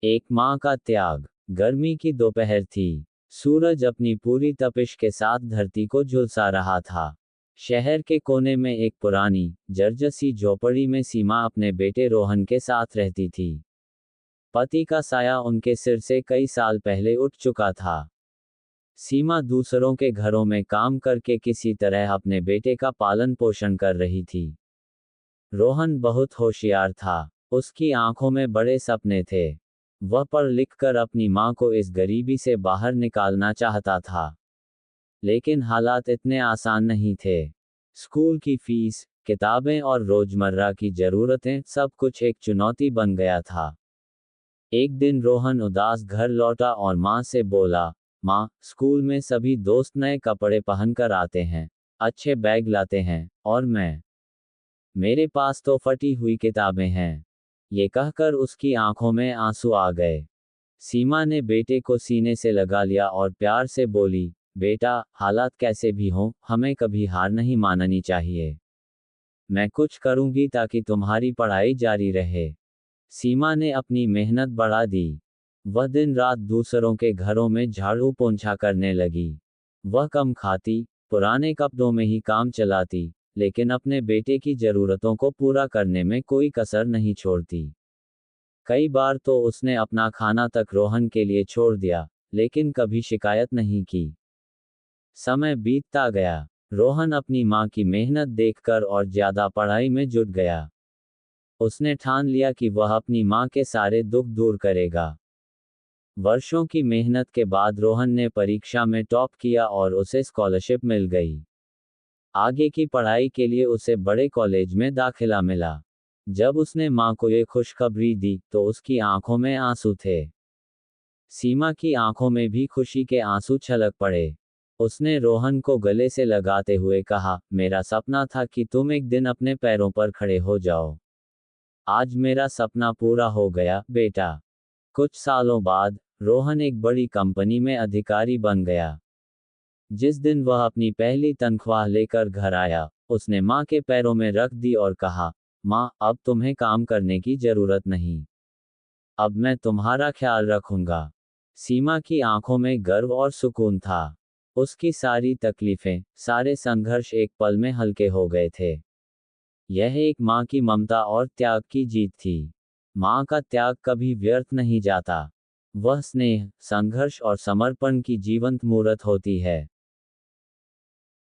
एक माँ का त्याग। गर्मी की दोपहर थी। सूरज अपनी पूरी तपिश के साथ धरती को झुलसा रहा था। शहर के कोने में एक पुरानी, जर्जर सी झोपड़ी में सीमा अपने बेटे रोहन के साथ रहती थी। पति का साया उनके सिर से कई साल पहले उठ चुका था। सीमा दूसरों के घरों में काम करके किसी तरह अपने बेटे का पालन पोषण कर रही थी। रोहन बहुत होशियार था। उसकी आंखों में बड़े सपने थे। वह पढ़ लिख कर अपनी मां को इस गरीबी से बाहर निकालना चाहता था। लेकिन हालात इतने आसान नहीं थे। स्कूल की फीस, किताबें और रोजमर्रा की जरूरतें, सब कुछ एक चुनौती बन गया था। एक दिन रोहन उदास घर लौटा और मां से बोला, मां, स्कूल में सभी दोस्त नए कपड़े पहनकर आते हैं, अच्छे बैग लाते हैं, और मेरे पास तो फटी हुई किताबें हैं। ये कहकर उसकी आंखों में आंसू आ गए। सीमा ने बेटे को सीने से लगा लिया और प्यार से बोली, बेटा, हालात कैसे भी हों, हमें कभी हार नहीं माननी चाहिए। मैं कुछ करूंगी ताकि तुम्हारी पढ़ाई जारी रहे। सीमा ने अपनी मेहनत बढ़ा दी। वह दिन रात दूसरों के घरों में झाड़ू पोंछा करने लगी। वह कम खाती, पुराने कपड़ों में ही काम चलाती, लेकिन अपने बेटे की जरूरतों को पूरा करने में कोई कसर नहीं छोड़ती। कई बार तो उसने अपना खाना तक रोहन के लिए छोड़ दिया, लेकिन कभी शिकायत नहीं की। समय बीतता गया। रोहन अपनी मां की मेहनत देखकर और ज्यादा पढ़ाई में जुट गया। उसने ठान लिया कि वह अपनी मां के सारे दुख दूर करेगा। वर्षों की मेहनत के बाद रोहन ने परीक्षा में टॉप किया और उसे स्कॉलरशिप मिल गई। आगे की पढ़ाई के लिए उसे बड़े कॉलेज में दाखिला मिला। जब उसने मां को ये खुशखबरी दी तो उसकी आंखों में आंसू थे। सीमा की आंखों में भी खुशी के आंसू छलक पड़े। उसने रोहन को गले से लगाते हुए कहा, मेरा सपना था कि तुम एक दिन अपने पैरों पर खड़े हो जाओ। आज मेरा सपना पूरा हो गया, बेटा। कुछ सालों बाद रोहन एक बड़ी कंपनी में अधिकारी बन गया। जिस दिन वह अपनी पहली तनख्वाह लेकर घर आया, उसने मां के पैरों में रख दी और कहा, मां, अब तुम्हें काम करने की जरूरत नहीं। अब मैं तुम्हारा ख्याल रखूंगा। सीमा की आंखों में गर्व और सुकून था। उसकी सारी तकलीफें, सारे संघर्ष एक पल में हल्के हो गए थे। यह एक मां की ममता और त्याग की जीत थी। मां का त्याग कभी व्यर्थ नहीं जाता। वह स्नेह, संघर्ष और समर्पण की जीवंत मूर्त होती है।